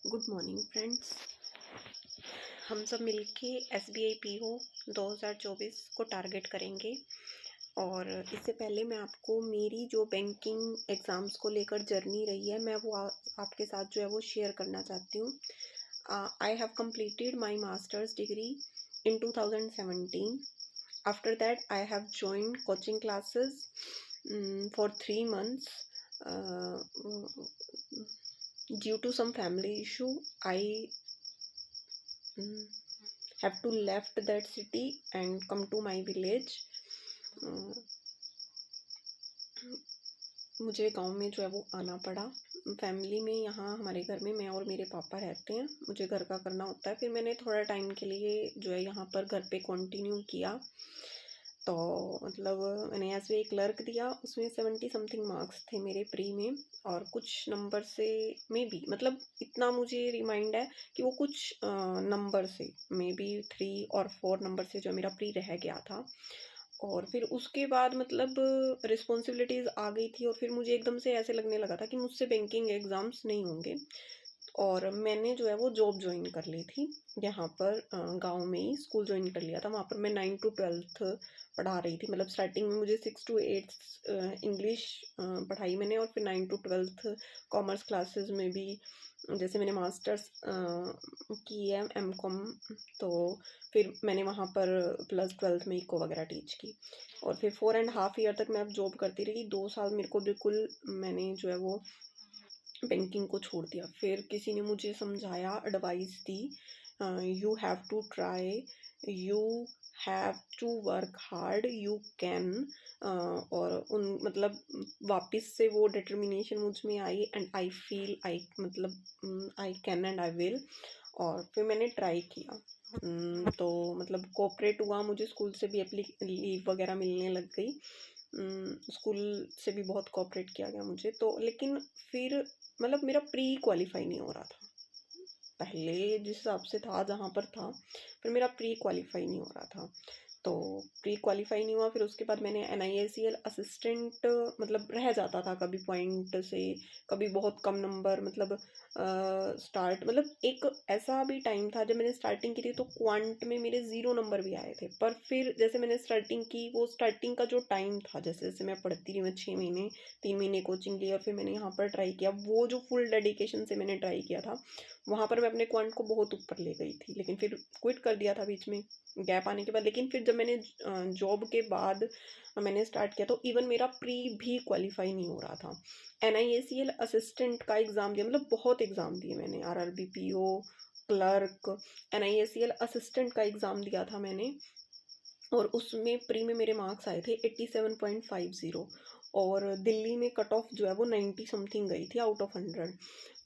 Good morning friends. हम सब मिलके SBI PO 2024 को टारगेट करेंगे। और इससे पहले मैं आपको मेरी जो बैंकिंग एग्ज़ाम्स को लेकर जर्नी रही है मैं वो आपके साथ जो है वो शेयर करना चाहती हूँ। I have completed my master's degree in 2017. After that I have joined coaching classes for 3 months. Due to some family issue I have to left that city and come to my village. मुझे गांव में जो है वो आना पड़ा। Family में यहाँ हमारे घर में मैं और मेरे पापा रहते हैं, मुझे घर का करना होता है। फिर मैंने थोड़ा टाइम के लिए जो है यहाँ पर घर पे कंटिन्यू किया। तो मतलब मैंने SBI क्लर्क दिया, उसमें 70 समथिंग मार्क्स थे मेरे प्री में। और कुछ नंबर से मे बी मतलब इतना मुझे रिमाइंड है कि वो कुछ नंबर से मे बी 3 और 4 नंबर से जो मेरा प्री रह गया था। और फिर उसके बाद मतलब रिस्पॉन्सिबिलिटीज़ आ गई थी और फिर मुझे एकदम से ऐसे लगने लगा था कि मुझसे बैंकिंग एग्ज़ाम्स नहीं होंगे। और मैंने जो है वो जॉब ज्वाइन कर ली थी यहाँ पर गांव में ही स्कूल ज्वाइन कर लिया था। वहाँ पर मैं 9 to 12 पढ़ा रही थी। मतलब स्टार्टिंग में मुझे 6 to 8 इंग्लिश पढ़ाई मैंने, और फिर 9 to 12 कॉमर्स क्लासेस में भी। जैसे मैंने मास्टर्स की है MCOM, तो फिर मैंने वहाँ पर +12 में इको वगैरह टीच की। और फिर 4.5 ईयर तक मैं अब जॉब करती रही। 2 साल मेरे को बिल्कुल मैंने जो है वो बैंकिंग को छोड़ दिया। फिर किसी ने मुझे समझाया, एडवाइस दी, you have to try, you have to work hard, you can. और उन मतलब वापस से वो डिटर्मिनेशन मुझ में आई एंड आई फील आई मतलब I can and I will. और फिर मैंने ट्राई किया। तो मतलब कोऑपरेट हुआ, मुझे स्कूल से भी लीव वगैरह मिलने लग गई। स्कूल से भी बहुत कोऑपरेट किया गया मुझे। तो लेकिन फिर मतलब मेरा प्री क्वालिफाई नहीं हो रहा था। पहले जिस हिसाब से था जहाँ पर था, फिर मेरा प्री क्वालिफाई नहीं हो रहा था। तो प्री क्वालिफाई नहीं हुआ। फिर उसके बाद मैंने NIACL असिस्टेंट मतलब रह जाता था कभी पॉइंट से, कभी बहुत कम नंबर। मतलब स्टार्ट मतलब एक ऐसा भी टाइम था जब मैंने स्टार्टिंग की थी तो क्वांट में मेरे 0 नंबर भी आए थे। पर फिर जैसे मैंने स्टार्टिंग की, वो स्टार्टिंग का जो टाइम था, जैसे जैसे मैं पढ़ती रही, मैं 6 महीने 3 महीने कोचिंग ली और फिर मैंने यहाँ पर ट्राई किया। वो जो फुल डेडिकेशन से मैंने ट्राई किया था, वहाँ पर मैं अपने क्वांट को बहुत ऊपर ले गई थी। लेकिन फिर क्विट कर दिया था बीच में गैप आने के बाद। लेकिन फिर जब मैंने जॉब के बाद मैंने स्टार्ट किया तो इवन मेरा प्री भी क्वालिफाई नहीं हो रहा था। NIACL असिस्टेंट का एग्ज़ाम दिया, मतलब बहुत एग्ज़ाम दिए मैंने, RRB PO clerk, NIACL assistant का एग्ज़ाम दिया था मैंने। और उसमें प्री में मेरे मार्क्स आए थे 87.50। और दिल्ली में कट ऑफ जो है वो 90 समथिंग गई थी आउट ऑफ 100।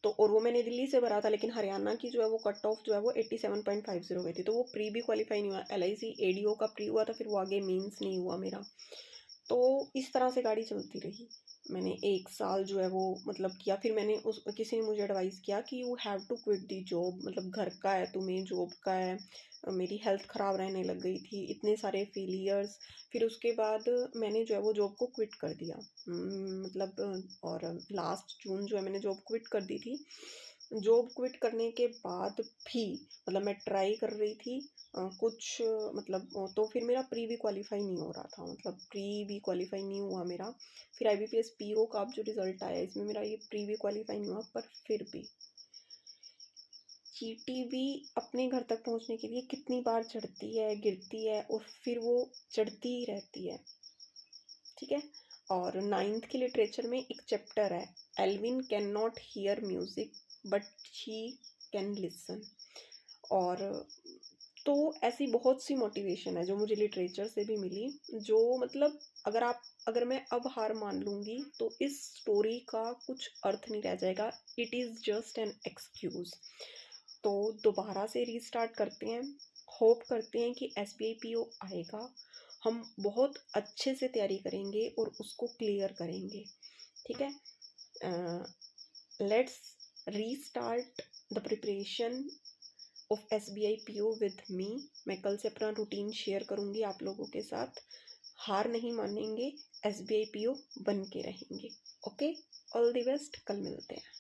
तो और वो मैंने दिल्ली से भरा था, लेकिन हरियाणा की जो है वो कट ऑफ जो है वो 87.50 गई थी। तो वो प्री भी क्वालिफाई नहीं हुआ। LIC ADO का प्री हुआ था, फिर वो आगे मीन्स नहीं हुआ मेरा। तो इस तरह से गाड़ी चलती रही। मैंने 1 साल जो है वो मतलब किया। फिर मैंने उस किसी ने मुझे एडवाइस किया कि you have to quit the job, मतलब घर का है तुम्हें, जॉब का है। मेरी हेल्थ ख़राब रहने लग गई थी, इतने सारे फेलियर्स। फिर उसके बाद मैंने जो है वो जॉब को क्विट कर दिया। मतलब और लास्ट जून जो है मैंने जॉब क्विट कर दी थी। जॉब क्विट करने के बाद भी मतलब मैं ट्राई कर रही थी कुछ मतलब तो फिर मेरा प्री भी क्वालिफाई नहीं हो रहा था। मतलब प्री भी क्वालिफाई नहीं हुआ मेरा। फिर IBPS PO का अब जो रिज़ल्ट आया, इसमें मेरा ये प्री भी क्वालिफाई नहीं हुआ। पर फिर भी चींटी भी अपने घर तक पहुंचने के लिए कितनी बार चढ़ती है, गिरती है और फिर वो चढ़ती ही रहती है। ठीक है। और 9th के लिटरेचर में एक चैप्टर है, Alvin can not hear music but she can listen. और तो ऐसी बहुत सी मोटिवेशन है जो मुझे लिटरेचर से भी मिली, जो मतलब अगर मैं अब हार मान लूँगी तो इस स्टोरी का कुछ अर्थ नहीं रह जाएगा। It is just an excuse. तो दोबारा से रीस्टार्ट करते हैं। होप करते हैं कि SBI PO आएगा, हम बहुत अच्छे से तैयारी करेंगे और उसको क्लियर करेंगे। ठीक है। Let's restart the preparation of SBI PO with me. मैं कल से अपना रूटीन शेयर करूँगी आप लोगों के साथ। हार नहीं मानेंगे, SBI PO बन के रहेंगे। ओके, ऑल द बेस्ट, कल मिलते हैं।